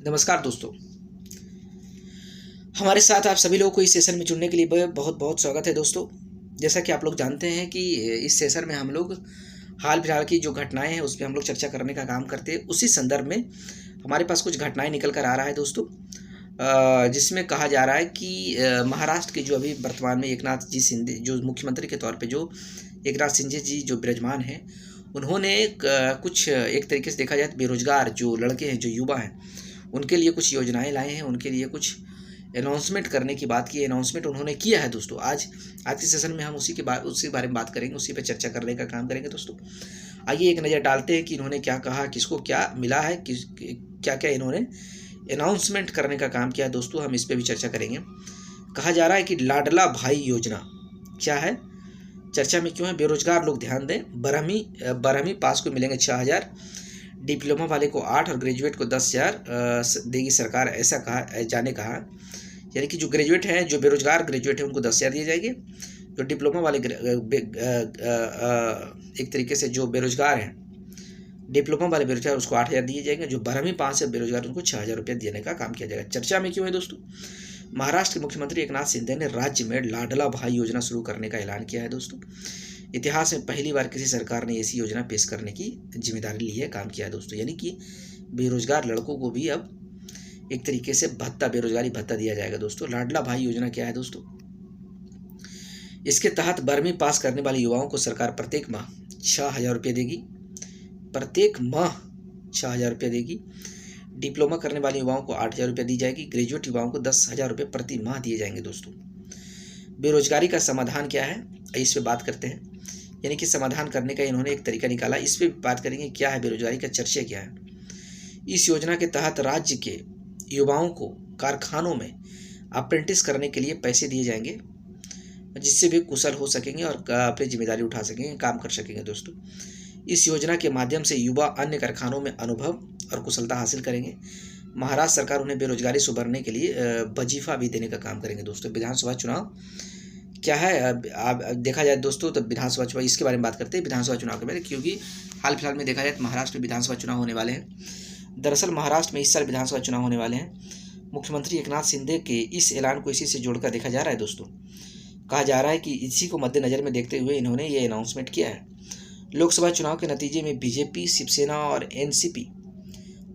नमस्कार दोस्तों। हमारे साथ आप सभी लोगों को इस सेशन में जुड़ने के लिए बहुत बहुत स्वागत है दोस्तों। जैसा कि आप लोग जानते हैं कि इस सेशन में हम लोग हाल फिलहाल की जो घटनाएं हैं उस पर हम लोग चर्चा करने का काम करते हैं। उसी संदर्भ में हमारे पास कुछ घटनाएं निकल कर आ रहा है दोस्तों, जिसमें कहा जा रहा है कि महाराष्ट्र के जो अभी वर्तमान में एकनाथ जी शिंदे जो मुख्यमंत्री के तौर पे जो एकनाथ शिंदे जी जो विराजमान हैं, उन्होंने कुछ एक तरीके से देखा जाए तो बेरोजगार जो लड़के हैं, जो युवा हैं, उनके लिए कुछ योजनाएं लाए हैं, उनके लिए कुछ अनाउंसमेंट करने की बात की। अनाउंसमेंट उन्होंने किया है दोस्तों। आज आज के सेशन में हम उसी बारे में बात करेंगे, उसी पे चर्चा करने का काम करेंगे दोस्तों। आइए एक नज़र डालते हैं कि इन्होंने क्या कहा, किसको क्या मिला है, क्या क्या इन्होंने अनाउंसमेंट करने का काम किया है दोस्तों। हम इस पर भी चर्चा करेंगे। कहा जा रहा है कि लाडला भाई योजना क्या है, चर्चा में क्यों है, बेरोजगार लोग ध्यान दें। बारहवीं पास को मिलेंगे 6,000, डिप्लोमा वाले को 8 और ग्रेजुएट को 10,000 देगी सरकार, ऐसा कहा। यानी कि जो ग्रेजुएट हैं, जो बेरोजगार ग्रेजुएट हैं, उनको 10,000 दिए जाएंगे। जो डिप्लोमा वाले एक तरीके से जो बेरोजगार हैं, डिप्लोमा वाले बेरोजगार, उसको 8,000 दिए जाएंगे। जो 12वीं पास से बेरोजगार, उनको 6,000 रुपये देने का काम किया जाएगा। चर्चा में क्यों है दोस्तों, महाराष्ट्र के मुख्यमंत्री एकनाथ शिंदे ने राज्य में लाडला भाई योजना शुरू करने का ऐलान किया है दोस्तों। इतिहास में पहली बार किसी सरकार ने ऐसी योजना पेश करने की जिम्मेदारी ली है, काम किया है दोस्तों। यानी कि बेरोजगार लड़कों को भी अब एक तरीके से भत्ता, बेरोजगारी भत्ता दिया जाएगा दोस्तों। लाडला भाई योजना क्या है दोस्तों, इसके तहत 12वीं पास करने वाले युवाओं को सरकार प्रत्येक माह 6,000 रुपये देगी। प्रत्येक माह 6,000 रुपये देगी। डिप्लोमा करने वाले युवाओं को 8,000 रुपये दी जाएगी। ग्रेजुएट युवाओं को 10,000 रुपये प्रति माह दिए जाएंगे दोस्तों। बेरोजगारी का समाधान क्या है, इस पर बात करते हैं। यानी कि समाधान करने का इन्होंने एक तरीका निकाला, इस पर बात करेंगे क्या है बेरोजगारी का, चर्चा क्या है। इस योजना के तहत राज्य के युवाओं को कारखानों में अप्रेंटिस करने के लिए पैसे दिए जाएंगे, जिससे वे कुशल हो सकेंगे और अपनी जिम्मेदारी उठा सकेंगे, काम कर सकेंगे दोस्तों। इस योजना के माध्यम से युवा अन्य कारखानों में अनुभव और कुशलता हासिल करेंगे। महाराष्ट्र सरकार उन्हें बेरोजगारी से उबरने के लिए वजीफा भी देने का काम करेंगे दोस्तों। विधानसभा चुनाव क्या है, अब देखा जाए दोस्तों तो विधानसभा चुनाव, इसके बारे में बात करते हैं विधानसभा चुनाव के बारे में, क्योंकि हाल फिलहाल में देखा जाए तो महाराष्ट्र में विधानसभा चुनाव होने वाले हैं। दरअसल महाराष्ट्र में इस साल विधानसभा चुनाव होने वाले हैं। मुख्यमंत्री एकनाथ शिंदे के इस ऐलान को इसी से जोड़कर देखा जा रहा है दोस्तों। कहा जा रहा है कि इसी को मद्देनजर में देखते हुए इन्होंने ये अनाउंसमेंट किया है। लोकसभा चुनाव के नतीजे में बीजेपी, शिवसेना और एनसीपी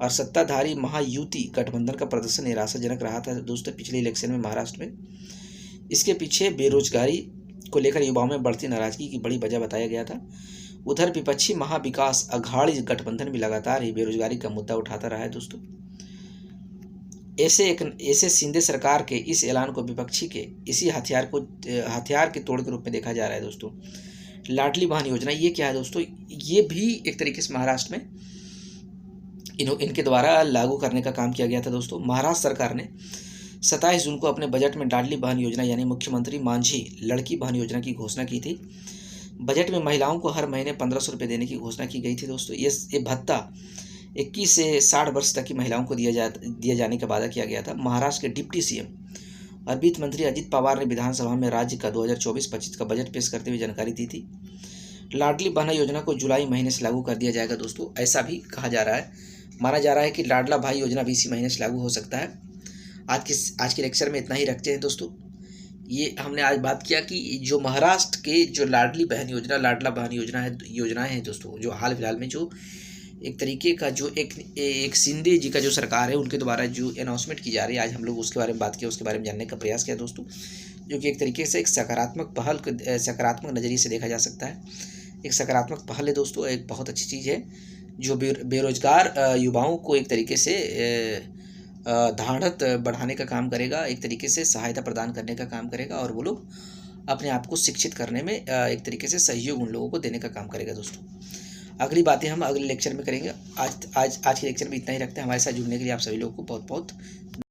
और सत्ताधारी महायुति गठबंधन का प्रदर्शन निराशाजनक रहा था दोस्तों पिछले इलेक्शन में महाराष्ट्र में। इसके पीछे बेरोजगारी को लेकर युवाओं में बढ़ती नाराजगी की बड़ी वजह बताया गया था। उधर विपक्षी महाविकास अघाड़ी गठबंधन भी लगातार ही बेरोजगारी का मुद्दा उठाता रहा है दोस्तों। ऐसे शिंदे सरकार के इस ऐलान को विपक्षी के इसी हथियार के तोड़ के रूप में देखा जा रहा है दोस्तों। लाडली बहन योजना ये क्या है दोस्तों, ये भी एक तरीके से महाराष्ट्र में इनके द्वारा लागू करने का काम किया गया था दोस्तों। महाराष्ट्र सरकार ने 27 जून को अपने बजट में लाडली बहन योजना यानी मुख्यमंत्री मांझी लड़की बहन योजना की घोषणा की थी। बजट में महिलाओं को हर महीने 1,500 रुपये देने की घोषणा की गई थी दोस्तों। ये भत्ता 21 से 60 वर्ष तक की महिलाओं को दिया जाने का वादा किया गया था। महाराष्ट्र के डिप्टी सीएम और वित्त मंत्री अजित पवार ने विधानसभा में राज्य का 2024-25 का बजट पेश करते हुए जानकारी दी थी। लाडली बहन योजना को जुलाई महीने से लागू कर दिया जाएगा दोस्तों, ऐसा भी कहा जा रहा है। माना जा रहा है कि लाडला भाई योजना भी इसी महीने से लागू हो सकता है। आज के लेक्चर में इतना ही रखते हैं दोस्तों। ये हमने आज बात किया कि जो महाराष्ट्र के जो लाडली बहन योजना, लाडला बहन योजनाएं हैं दोस्तों, जो हाल फिलहाल में जो एक तरीके का जो एक शिंदे जी का जो सरकार है उनके द्वारा जो अनाउंसमेंट की जा रही है, आज हम लोग उसके बारे में बात किया, उसके बारे में जानने का प्रयास किया दोस्तों। जो कि एक तरीके से एक सकारात्मक पहल, सकारात्मक नज़रिए से देखा जा सकता है। एक सकारात्मक पहल है दोस्तों, एक बहुत अच्छी चीज़ है जो बेरोजगार युवाओं को एक तरीके से धारणत बढ़ाने का काम करेगा, एक तरीके से सहायता प्रदान करने का काम करेगा, और वो लोग अपने आप को शिक्षित करने में एक तरीके से सहयोग उन लोगों को देने का काम करेगा दोस्तों। अगली बातें हम अगले लेक्चर में करेंगे। आज के लेक्चर में इतना ही रखते हैं। हमारे साथ जुड़ने के लिए आप सभी लोगों को बहुत बहुत